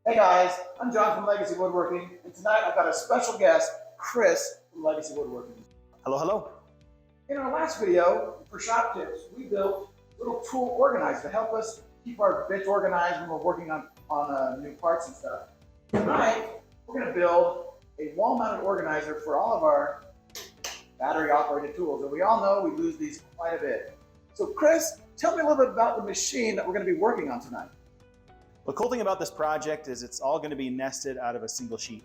Hey guys, I'm John from Legacy Woodworking, and tonight I've got a special guest, Chris from Legacy Woodworking. Hello, hello. In our last video for Shop Tips, we built a little tool organizer to help us keep our bits organized when we're working on new parts and stuff. Tonight, we're going to build a wall-mounted organizer for all of our battery-operated tools, and we all know we lose these quite a bit. So Chris, tell me a little bit about the machine that we're going to be working on tonight. The cool thing about this project is it's all going to be nested out of a single sheet.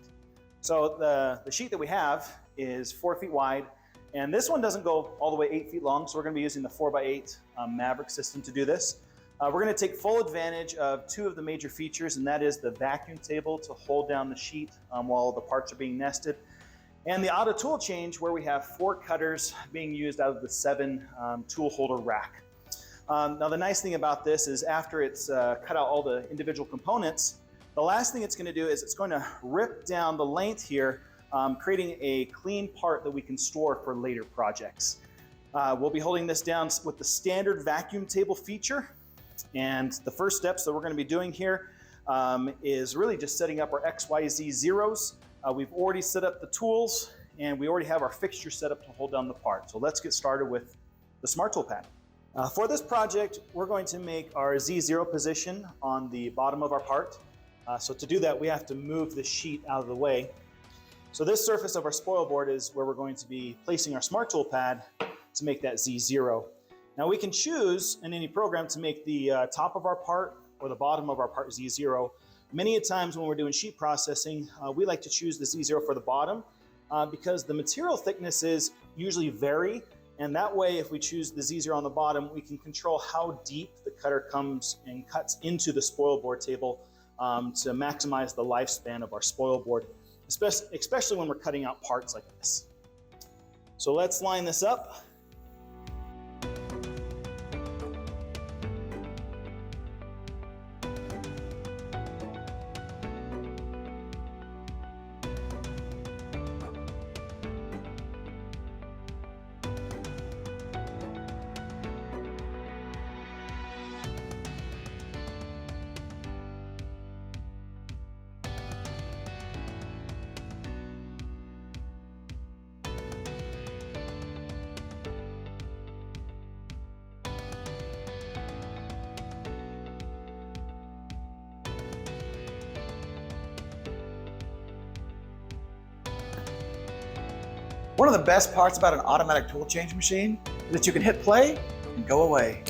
So the sheet that we have is 4 feet wide, and this one doesn't go all the way 8 feet long, so we're going to be using the 4x8 Maverick system to do this. We're going to take full advantage of two of the major features, and that is the vacuum table to hold down the sheet while the parts are being nested, and the auto tool change where we have 4 cutters being used out of the 7 tool holder rack. Now the nice thing about this is after it's cut out all the individual components, the last thing it's going to do is it's going to rip down the length here, creating a clean part that we can store for later projects. We'll be holding this down with the standard vacuum table feature, and the first steps that we're going to be doing here is really just setting up our XYZ zeros. We've already set up the tools, and we already have our fixture set up to hold down the part. So let's get started with the Smart Tool pad. For this project, we're going to make our Z0 position on the bottom of our part. So to do that, we have to move the sheet out of the way. So this surface of our spoil board is where we're going to be placing our Smart Tool pad to make that Z0. Now we can choose in any program to make the top of our part or the bottom of our part Z0. Many a times when we're doing sheet processing, we like to choose the Z0 for the bottom because the material thicknesses usually vary. And that way, if we choose the Z0 on the bottom, we can control how deep the cutter comes and cuts into the spoil board table to maximize the lifespan of our spoil board, especially when we're cutting out parts like this. So let's line this up. One of the best parts about an automatic tool change machine is that you can hit play and go away.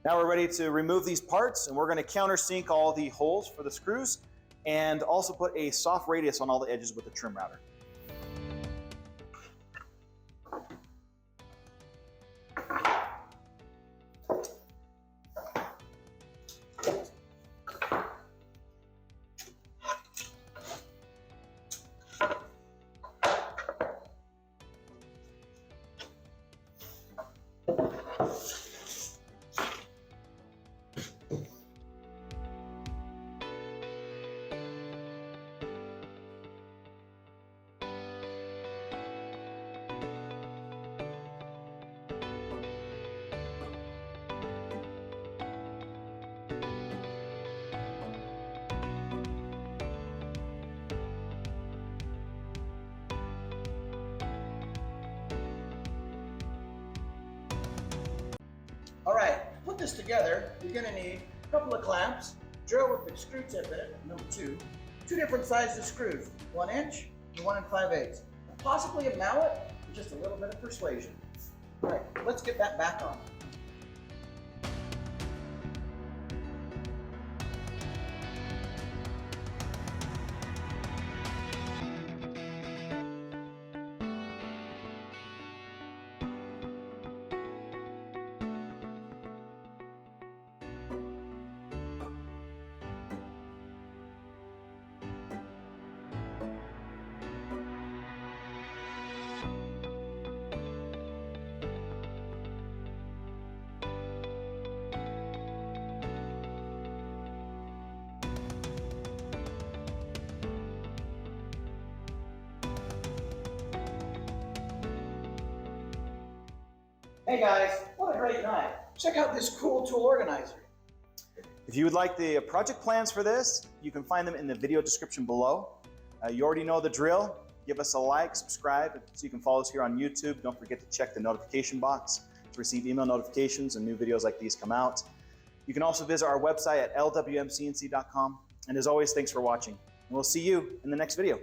Now we're ready to remove these parts, and we're going to countersink all the holes for the screws and also put a soft radius on all the edges with the trim router. All right, to put this together, you're gonna need a couple of clamps, drill with the screw tip in it, number 2, 2 different sizes screws, 1 inch and 1 5/8, and possibly a mallet with just a little bit of persuasion. All right, let's get that back on. Hey guys, what a great night. Check out this cool tool organizer. If you would like the project plans for this, you can find them in the video description below. You already know the drill. Give us a like, subscribe, so you can follow us here on YouTube. Don't forget to check the notification box to receive email notifications and new videos like these come out. You can also visit our website at lwmcnc.com. And as always, thanks for watching. And we'll see you in the next video.